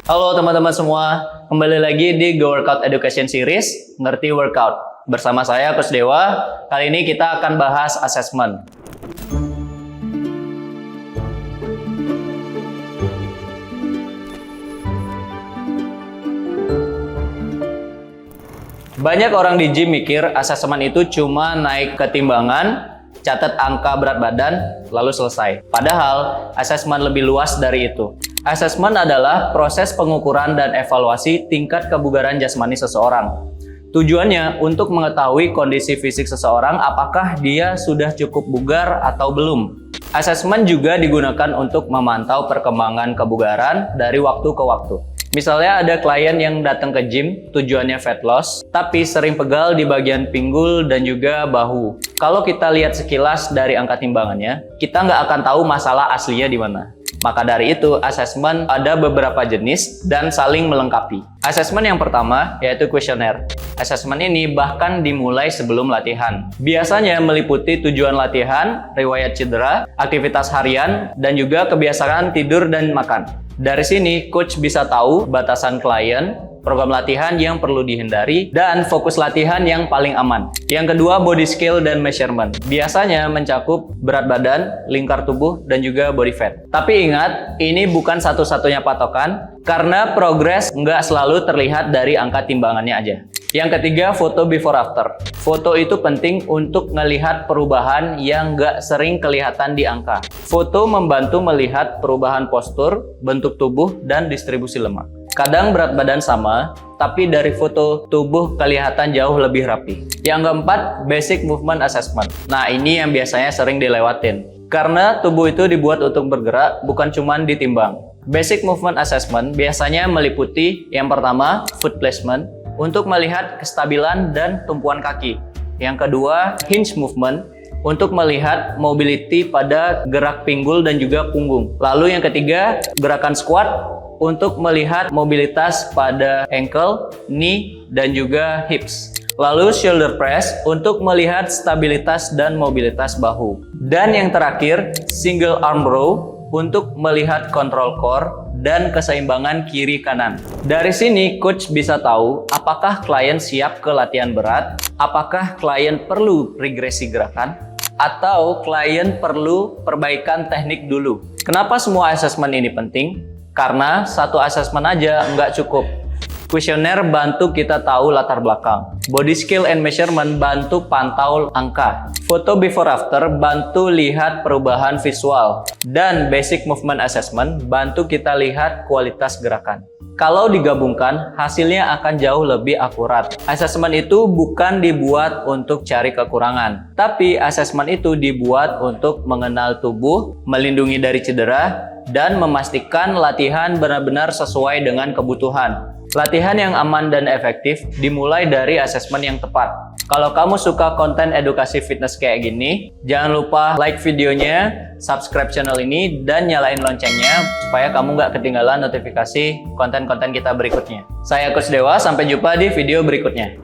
Halo teman-teman semua, kembali lagi di Go Workout Education Series, Ngerti Workout. Bersama saya, Coach Dewa. Kali ini kita akan bahas assessment. Banyak orang di gym mikir assessment itu cuma naik ketimbangan, catat angka berat badan, lalu selesai. Padahal, assessment lebih luas dari itu. Assessment adalah proses pengukuran dan evaluasi tingkat kebugaran jasmani seseorang. Tujuannya untuk mengetahui kondisi fisik seseorang apakah dia sudah cukup bugar atau belum. Assessment juga digunakan untuk memantau perkembangan kebugaran dari waktu ke waktu. Misalnya ada klien yang datang ke gym, tujuannya fat loss, tapi sering pegal di bagian pinggul dan juga bahu. Kalau kita lihat sekilas dari angka timbangannya, kita nggak akan tahu masalah aslinya di mana. Maka dari itu, assessment ada beberapa jenis dan saling melengkapi. Assessment yang pertama yaitu kuesioner. Assessment ini bahkan dimulai sebelum latihan. Biasanya meliputi tujuan latihan, riwayat cedera, aktivitas harian, dan juga kebiasaan tidur dan makan. Dari sini, coach bisa tahu batasan klien, program latihan yang perlu dihindari, dan fokus latihan yang paling aman. Yang kedua, body scale dan measurement. Biasanya mencakup berat badan, lingkar tubuh, dan juga body fat. Tapi ingat, ini bukan satu-satunya patokan, karena progres nggak selalu terlihat dari angka timbangannya aja. Yang ketiga, foto before after. Foto itu penting untuk melihat perubahan yang nggak sering kelihatan di angka. Foto membantu melihat perubahan postur, bentuk tubuh, dan distribusi lemak. Kadang berat badan sama, tapi dari foto tubuh kelihatan jauh lebih rapi. Yang keempat, basic movement assessment. Nah, ini yang biasanya sering dilewatin. Karena tubuh itu dibuat untuk bergerak, bukan cuma ditimbang. Basic movement assessment biasanya meliputi yang pertama, foot placement, untuk melihat kestabilan dan tumpuan kaki. Yang kedua, hinge movement, untuk melihat mobility pada gerak pinggul dan juga punggung. Lalu yang ketiga, gerakan squat, untuk melihat mobilitas pada ankle, knee, dan juga hips. Lalu shoulder press untuk melihat stabilitas dan mobilitas bahu. Dan yang terakhir, single arm row untuk melihat control core dan keseimbangan kiri kanan. Dari sini, coach bisa tahu apakah klien siap ke latihan berat, apakah klien perlu regresi gerakan, atau klien perlu perbaikan teknik dulu. Kenapa semua assessment ini penting? Karena satu assessment aja nggak cukup. Kuesioner bantu kita tahu latar belakang. Body scale and measurement bantu pantau angka. Foto before after bantu lihat perubahan visual. Dan basic movement assessment bantu kita lihat kualitas gerakan. Kalau digabungkan, hasilnya akan jauh lebih akurat. Assessment itu bukan dibuat untuk cari kekurangan, tapi assessment itu dibuat untuk mengenal tubuh, melindungi dari cedera, dan memastikan latihan benar-benar sesuai dengan kebutuhan. Latihan yang aman dan efektif dimulai dari assessment yang tepat. Kalau kamu suka konten edukasi fitness kayak gini, jangan lupa like videonya, subscribe channel ini, dan nyalain loncengnya supaya kamu nggak ketinggalan notifikasi konten-konten kita berikutnya. Saya Coach Dewa, sampai jumpa di video berikutnya.